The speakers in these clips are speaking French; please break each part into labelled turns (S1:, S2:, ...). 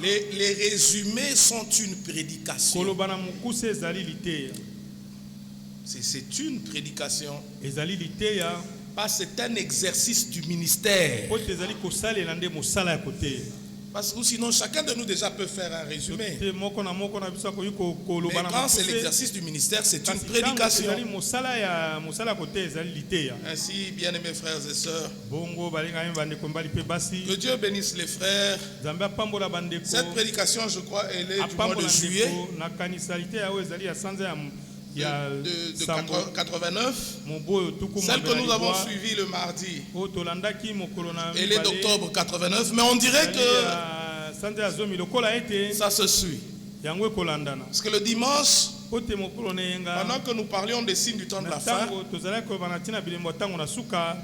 S1: Les résumés sont une prédication. C'est une prédication. Parce que c'est un exercice du ministère. Parce que sinon, chacun de nous déjà peut faire un résumé. Mais quand c'est l'exercice du ministère, c'est une prédication. Ainsi, bien-aimés frères et sœurs, que Dieu bénisse les frères. Cette prédication, je crois, elle est du mois de juillet. De 89, celle que nous avons suivie le mardi, elle est d'octobre 89, mais on dirait que ça se suit. Parce que le dimanche, pendant que nous parlions des signes du temps de la fin,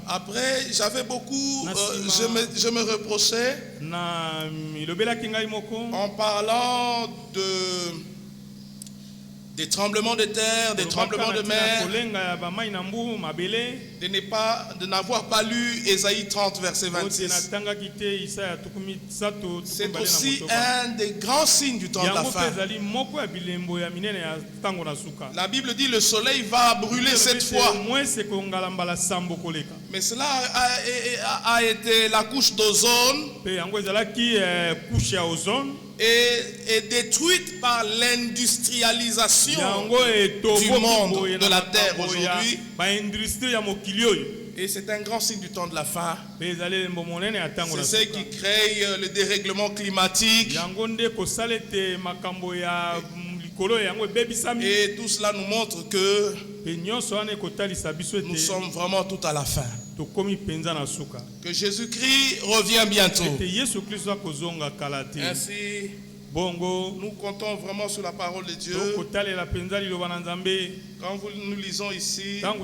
S1: après j'avais beaucoup, je me reprochais en parlant des tremblements de terre, des tremblements de mer, de n'avoir pas lu Ésaïe 30, verset 26. C'est aussi un des grands signes du temps de la fin. La Bible dit le soleil va brûler cette fois. Mais cela a été la couche d'ozone est détruite par l'industrialisation du monde, de la terre aujourd'hui. Et c'est un grand signe du temps de la fin. C'est ce qui crée le dérèglement climatique. Et tout cela nous montre que nous sommes vraiment tout à la fin. Que Jésus-Christ revient bientôt. Ainsi, nous comptons vraiment sur la parole de Dieu. Quand nous lisons ici dans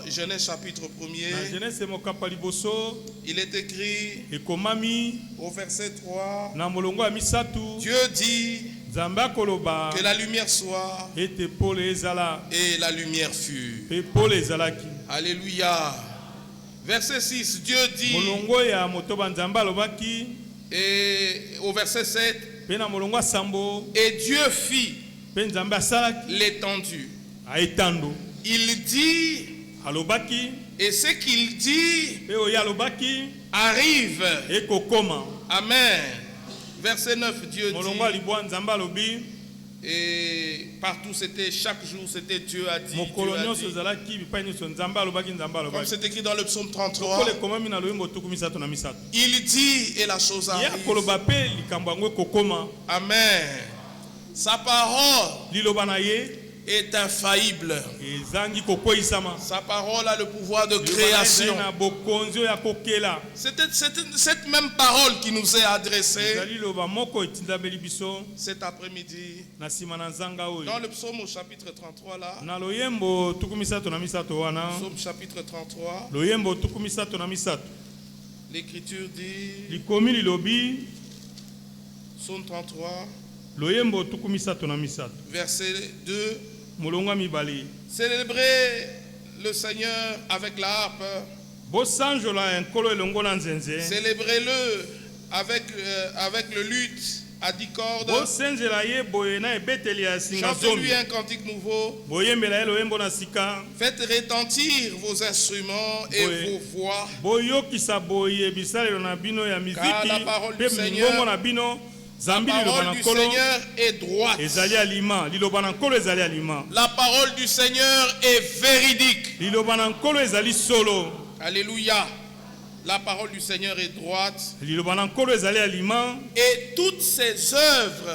S1: Genèse chapitre 1er, il est écrit au verset 3, Dieu dit que la lumière soit, et la lumière fut. Alléluia. Verset 6, Dieu dit, et au verset 7, et Dieu fit l'étendue. Il dit, et ce qu'il dit arrive. Amen. Verset 9, Dieu dit, et partout c'était, chaque jour c'était Dieu a dit. Comme c'est écrit dans le psaume 33, il dit et la chose arrive. Amen. Sa parole est infaillible. Sa parole a le pouvoir de création. C'est cette même parole qui nous est adressée cet après-midi. Dans le psaume au chapitre 33 là. Psaume chapitre 33. L'écriture dit. Psaume 33. Verset 2. Célébrez le Seigneur avec la harpe. Célébrez-le avec le luth à 10 cordes. Chantez-lui un cantique nouveau. Faites retentir vos instruments et vos voix. Car la parole du Seigneur est droite. La parole du Seigneur est véridique. Alléluia. La parole du Seigneur est droite. Et toutes ses œuvres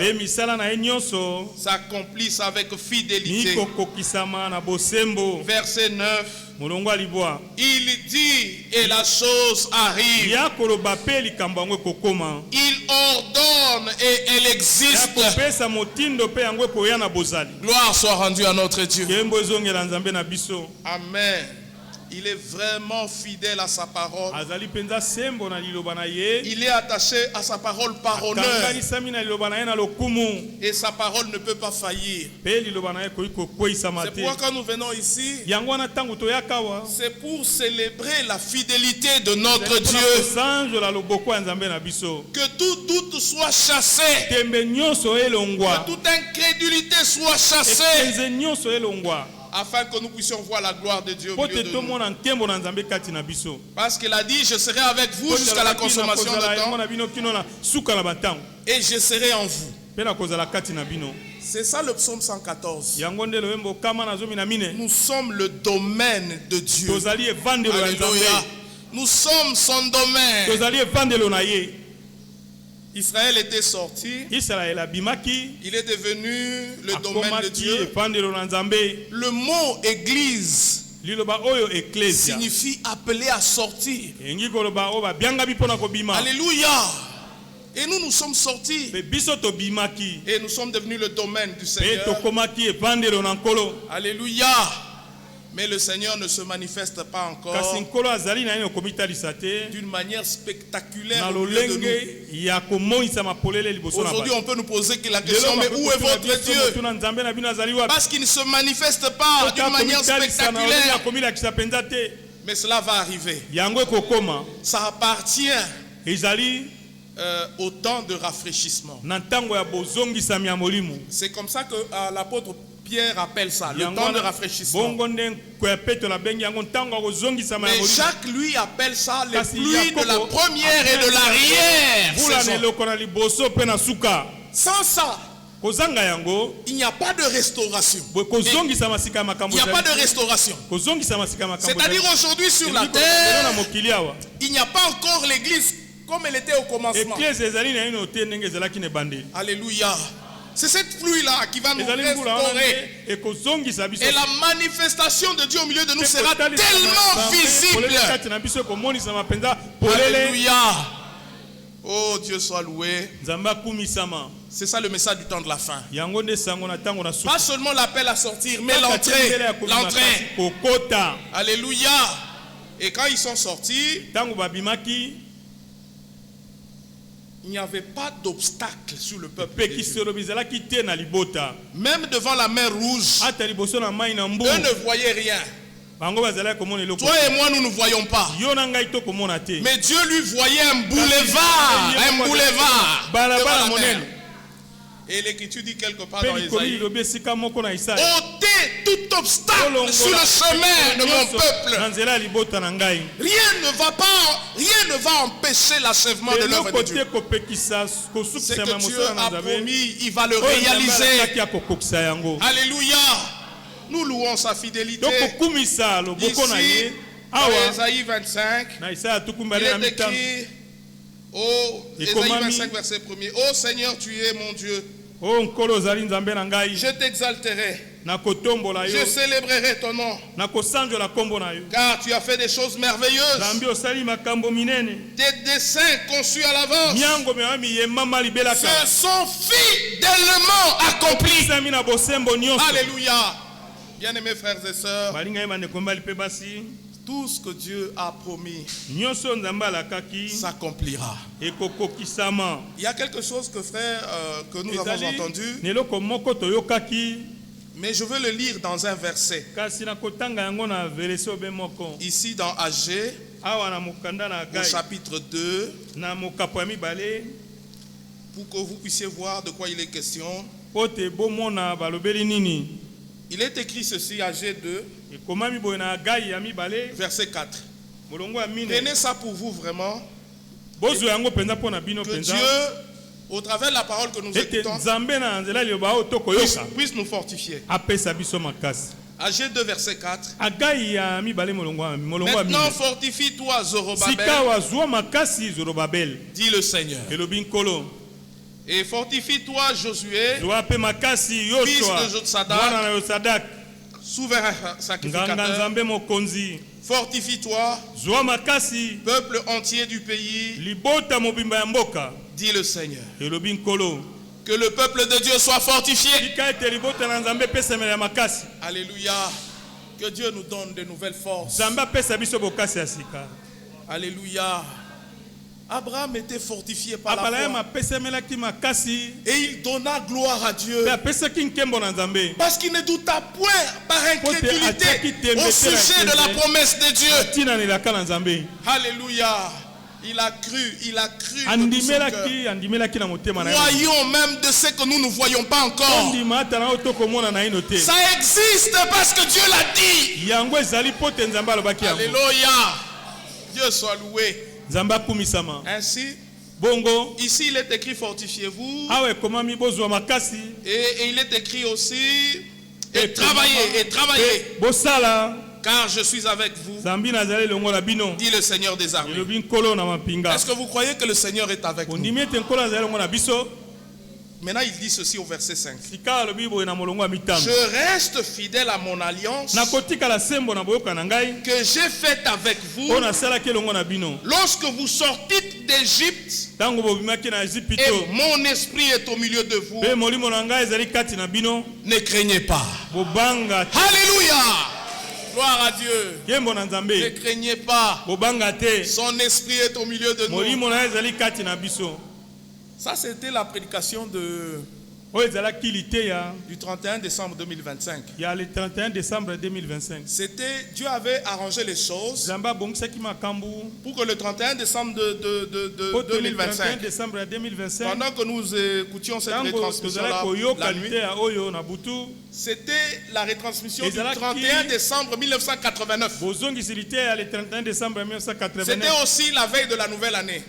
S1: s'accomplissent avec fidélité. Verset 9. Il dit et la chose arrive. Il ordonne et elle existe. Gloire soit rendue à notre Dieu. Amen. Il est vraiment fidèle à sa parole. Il est attaché à sa parole par honneur. Et sa parole ne peut pas faillir. C'est pourquoi quand nous venons ici, c'est pour célébrer la fidélité de notre Dieu. Que tout doute soit chassé. Que toute incrédulité soit chassée. Afin que nous puissions voir la gloire de Dieu au milieu de nous. Parce qu'il a dit, je serai avec vous jusqu'à la consommation de temps. Et je serai en vous. C'est ça le psaume 114. Nous sommes le domaine de Dieu. Alléluia. Nous sommes son domaine. Israël était sorti. Il est devenu le domaine de Dieu. Le mot église signifie appeler à sortir. Alléluia. Et nous sommes sortis. Et nous sommes devenus le domaine du Seigneur. Alléluia. Mais le Seigneur ne se manifeste pas encore d'une manière spectaculaire au milieu de nous. Aujourd'hui, on peut nous poser la question, mais où est votre Dieu? Parce qu'il ne se manifeste pas d'une manière spectaculaire. Mais cela va arriver. Ça appartient au temps de rafraîchissement. C'est comme ça que l'apôtre Pierre appelle ça, le temps de rafraîchissement. Mais Jacques lui appelle ça les pluies de la première et de l'arrière. Sans ça, il n'y a pas de restauration. Il n'y a pas de restauration. C'est-à-dire aujourd'hui sur la terre, il n'y a pas encore l'église comme elle était au commencement. Alléluia. C'est cette pluie-là qui va nous restaurer. Et la manifestation de Dieu au milieu de nous sera tellement visible. Alléluia. Oh, Dieu soit loué. C'est ça le message du temps de la fin. Pas seulement l'appel à sortir, mais l'entrée. Alléluia. Et quand ils sont sortis, il n'y avait pas d'obstacle sur le peuple de Dieu. Même devant la mer Rouge, eux ne voyaient rien. Toi et moi, nous ne voyons pas. Mais Dieu lui voyait un boulevard. Et l'Écriture dit quelque part dans Ésaïe, ôtez tout obstacle sur le chemin de mon peuple. Rien ne va empêcher l'achèvement de l'œuvre de Dieu. Ce que Dieu a promis, il va le réaliser. Alléluia. Nous louons sa fidélité. Ici, dans Ésaïe 25, il est écrit, Ésaïe 25, verset 1er, ô Seigneur, tu es mon Dieu. Je t'exalterai. Je célébrerai ton nom. Car tu as fait des choses merveilleuses. Des desseins conçus à l'avance se sont fidèlement accomplis. Alléluia. Bien-aimés frères et sœurs, tout ce que Dieu a promis s'accomplira. Il y a quelque chose que que nous avons entendu, mais je veux le lire dans un verset. Ici dans Agé, au chapitre 2, pour que vous puissiez voir de quoi il est question. Il est écrit ceci, Agé 2, verset 4. Prenez ça pour vous vraiment. Que Dieu, au travers de la parole que nous écoutons, puisse nous fortifier. Agé 2, verset 4. Maintenant fortifie-toi, Zorobabel, dit le Seigneur. Et fortifie-toi, Josué, fils de Jotsadak, souverain sacrificateur. Fortifie-toi, peuple entier du pays, dit le Seigneur. Que le peuple de Dieu soit fortifié. Alléluia. Que Dieu nous donne de nouvelles forces. Alléluia. Abraham était fortifié par la foi. Et il donna gloire à Dieu. Parce qu'il ne douta point par incrédulité au sujet de la promesse de Dieu. Alléluia. Il a cru de tout son cœur. Voyons même de ce que nous ne voyons pas encore. Ça existe parce que Dieu l'a dit. Alléluia. Dieu soit loué. Ainsi, ici il est écrit fortifiez-vous. Et il est écrit aussi et travaillez. Car je suis avec vous, dit le Seigneur des armées. Est-ce que vous croyez que le Seigneur est avec nous? Maintenant il dit ceci au verset 5. Je reste fidèle à mon alliance que j'ai faite avec vous lorsque vous sortez d'Égypte et mon esprit est au milieu de vous. Ne craignez pas. Alléluia. Gloire à Dieu. Ne craignez pas. Son esprit est au milieu de nous. Ça, c'était la prédication du 31 décembre 2025.
S2: Le 31 décembre 2025.
S1: C'était, Dieu avait arrangé les choses pour que le 31 décembre de 2025, pendant que nous écoutions cette retransmission la nuit, c'était la retransmission du 31 décembre 1989. C'était aussi la veille de la nouvelle année.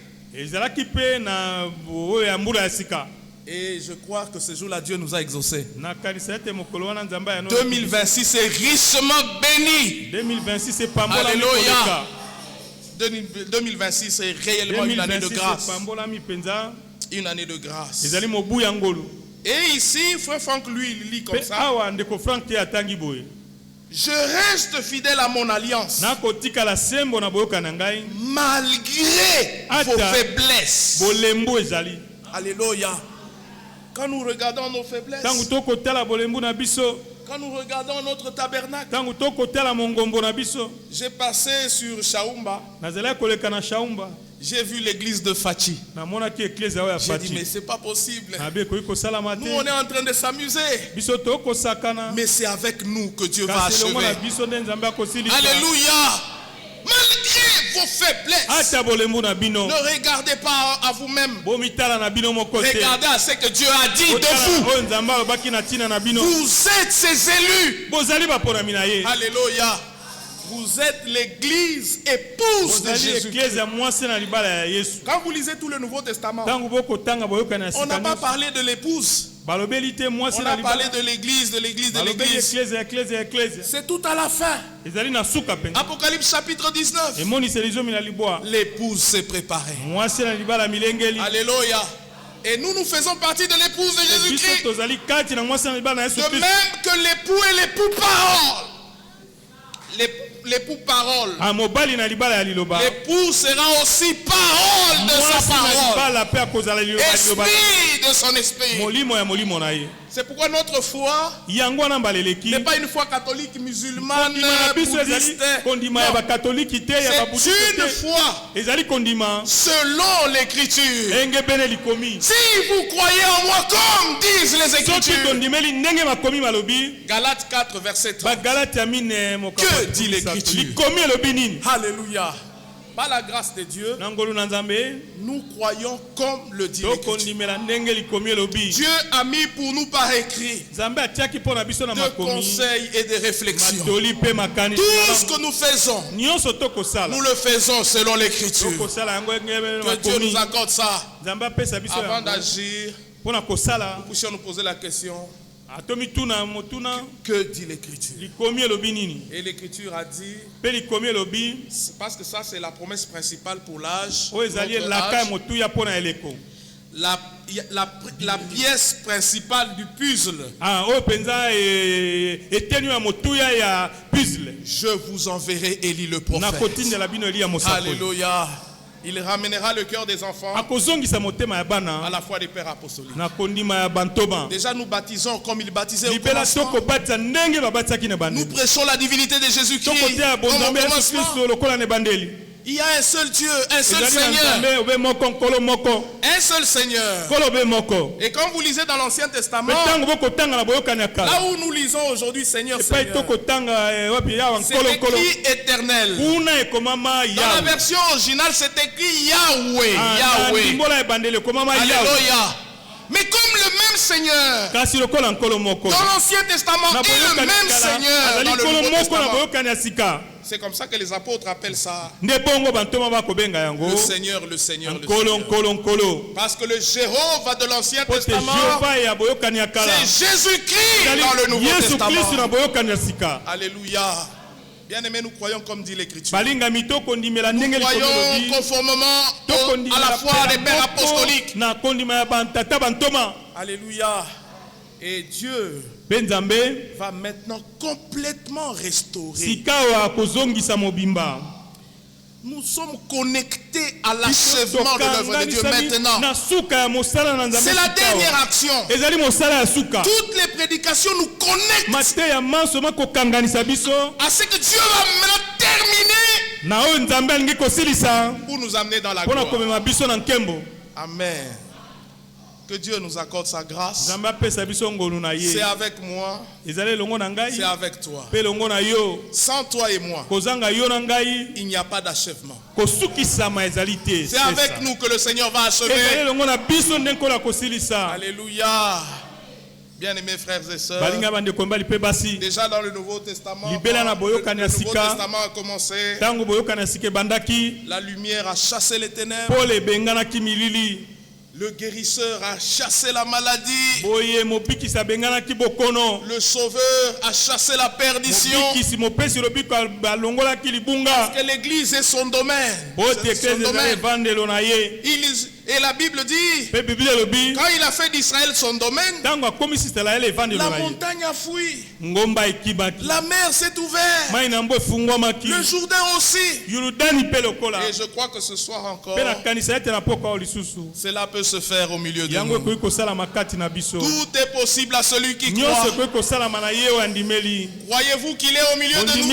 S1: Et je crois que ce jour-là, Dieu nous a exaucés. 2026 est richement béni.
S2: 2026 est
S1: Alléluia. 2026 est réellement une année de grâce. Une année de grâce. Et ici, Frère Franck, lui, il lit comme ça. Je reste fidèle à mon alliance malgré vos faiblesses. Alléluia. Quand nous regardons nos faiblesses, quand nous regardons notre tabernacle, j'ai passé sur Chaumba. J'ai vu l'église de Fachi. J'ai dit, mais c'est pas possible. Nous, on est en train de s'amuser. Mais c'est avec nous que Dieu va achever. Alléluia. Malgré vos faiblesses, ne regardez pas à vous-même. Regardez à ce que Dieu a dit de vous. Vous êtes ses élus. Alléluia. Vous êtes l'église épouse de Jésus. Quand vous lisez tout le Nouveau Testament, on n'a pas parlé de l'épouse. On a parlé de l'église, de l'église, de l'église. C'est tout à la fin. Apocalypse chapitre 19. L'épouse s'est préparée. Alléluia. Et nous faisons partie de l'épouse de Jésus-Christ. De même que l'époux et l'époux parole. L'époux parole. L'époux sera aussi parole de sa parole. Esprit de son esprit. C'est pourquoi notre foi n'est pas une foi catholique, musulmane, bouddhiste. C'est une foi selon l'écriture. Si vous croyez en moi comme disent les écritures. Galates 4 verset 30. Que dit l'écriture? Alléluia. Par la grâce de Dieu, nous croyons comme le dit l'Écriture. Dieu a mis pour nous par écrit de conseils et de réflexions. Tout ce que nous faisons, nous le faisons selon l'Écriture. Que Dieu nous accorde ça. Avant d'agir, nous puissions nous poser la question. Que dit l'Écriture? Et l'Écriture a dit, parce que ça c'est la promesse principale pour l'âge, la pièce principale du puzzle. Je vous enverrai Élie le prophète. Alléluia. Il ramènera le cœur des enfants à la foi des pères apostoliques. Déjà nous baptisons comme il baptisait au commencement. Nous prêchons la divinité de Jésus-Christ. Il y a un seul Dieu, un seul Seigneur. Un seul Seigneur. Et quand vous lisez dans l'Ancien Testament, là où nous lisons aujourd'hui Seigneur, Seigneur, c'est écrit éternel. Dans la version originale, c'est écrit Yahweh. Yahweh. Alléluia. Mais comme le même Seigneur dans l'Ancien Testament et le même Seigneur dans le Nouveau Testament, c'est comme ça que les apôtres appellent ça le Seigneur, le Seigneur, le Seigneur. Parce que le Jéhovah de l'Ancien Testament, c'est Jésus-Christ dans le Nouveau Testament. Alléluia. Bien-aimés, nous croyons comme dit l'Écriture. Nous croyons conformément à la foi des pères apostoliques. Alléluia. Et Dieu va maintenant complètement restaurer. Nous sommes connectés à l'achèvement de l'œuvre de Dieu maintenant. C'est la dernière action. Toutes les prédications nous connectent à ce que Dieu va maintenant terminer pour nous amener dans la gloire. Amen. Que Dieu nous accorde sa grâce. C'est avec moi. C'est avec toi. Sans toi et moi, il n'y a pas d'achèvement. C'est avec nous que le Seigneur va achever. Alléluia. Bien-aimés frères et sœurs, déjà dans le Nouveau Testament, a commencé, la lumière a chassé les ténèbres. Le guérisseur a chassé la maladie. Le sauveur a chassé la perdition. Parce que l'église est son domaine. Et la Bible dit, quand il a fait d'Israël son domaine, la montagne a fui. La mer s'est ouverte. Le Jourdain aussi. Et je crois que ce soir encore, cela peut se faire au milieu de nous. Tout est possible à celui qui croit. Croyez-vous qu'il est au milieu de nous?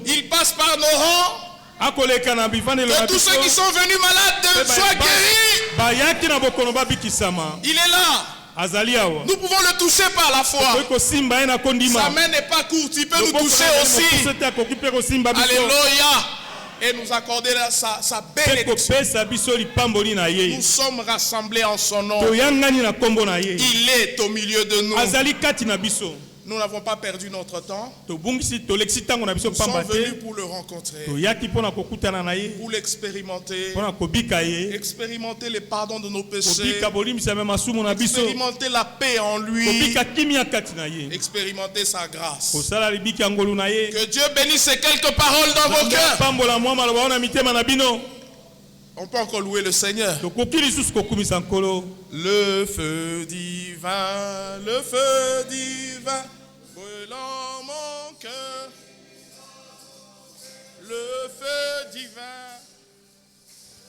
S1: Il passe par nos rangs. Que tous ceux qui sont venus malades soient guéris. Il est là. Nous pouvons le toucher par la foi. Sa main n'est pas courte, il peut nous toucher aussi. Alléluia. Et nous accorder sa bénédiction. Nous sommes rassemblés en son nom. Il est au milieu de nous. Nous n'avons pas perdu notre temps. Nous sommes venus pour le rencontrer, pour l'expérimenter, expérimenter les pardons de nos péchés, expérimenter la paix en lui, expérimenter sa grâce. Que Dieu bénisse ces quelques paroles dans vos cœurs. On peut encore louer le Seigneur. Le feu divin, brûlant mon cœur, le feu divin,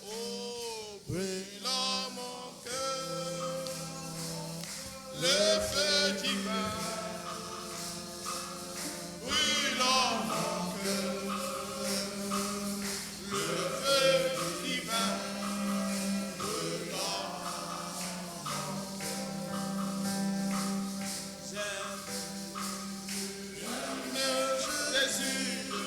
S1: oh, brûlant mon cœur, le feu divin, brûlant mon cœur, le feu divin, brûlant mon cœur. Jésus, tout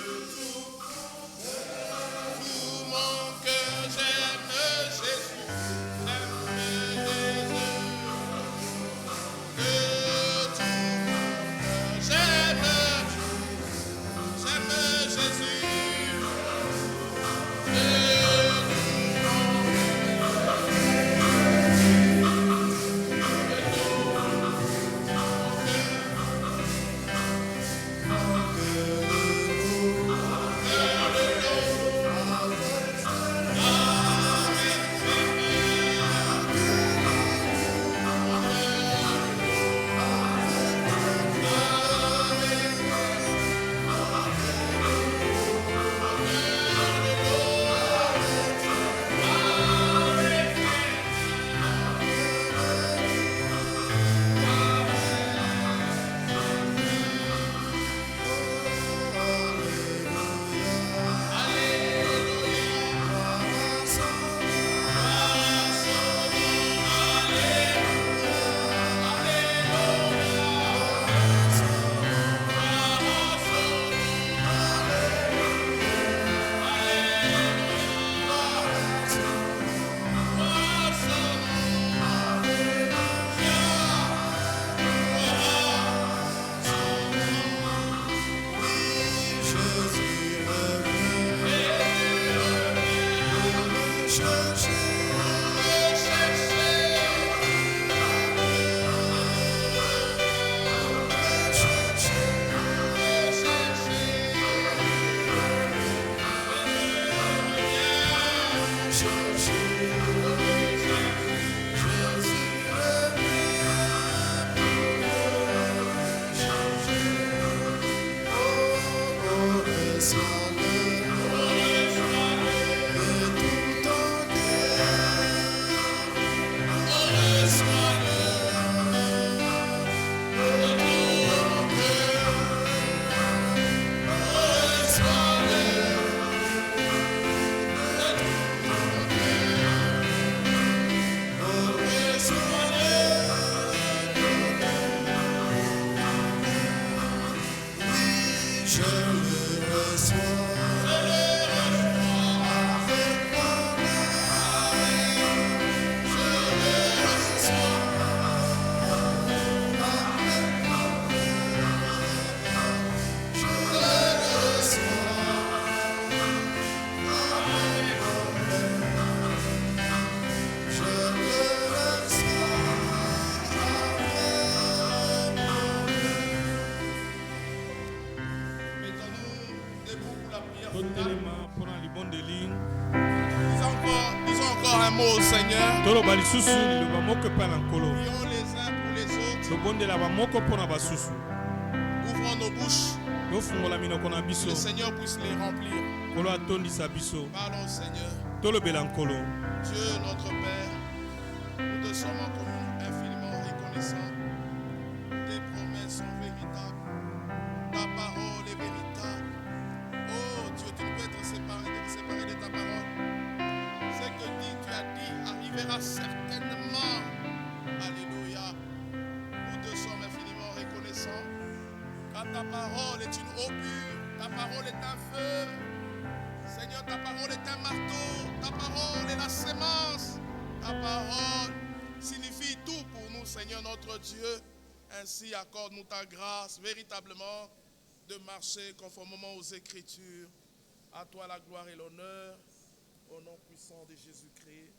S1: Seigneur. Prions les uns pour les autres. Ouvrons nos bouches. Que le Seigneur puisse les remplir. Parlons, Seigneur. Dieu, notre Père, nous te sommes encore infiniment reconnaissants. Tes promesses sont véritables. Ta parole est véritable. Oh Dieu, tu ne peux être séparé de ta parole. Ce que tu as dit arrivera certainement. Alléluia. Nous te sommes infiniment reconnaissants. Car ta parole est une eau pure. Ta parole est un feu. Seigneur, ta parole est un marteau. Ta parole est la sémence. Ta parole signifie tout pour nous, Seigneur notre Dieu. Ainsi, accorde-nous ta grâce véritablement de marcher conformément aux Écritures. À toi la gloire et l'honneur. Au nom puissant de Jésus-Christ.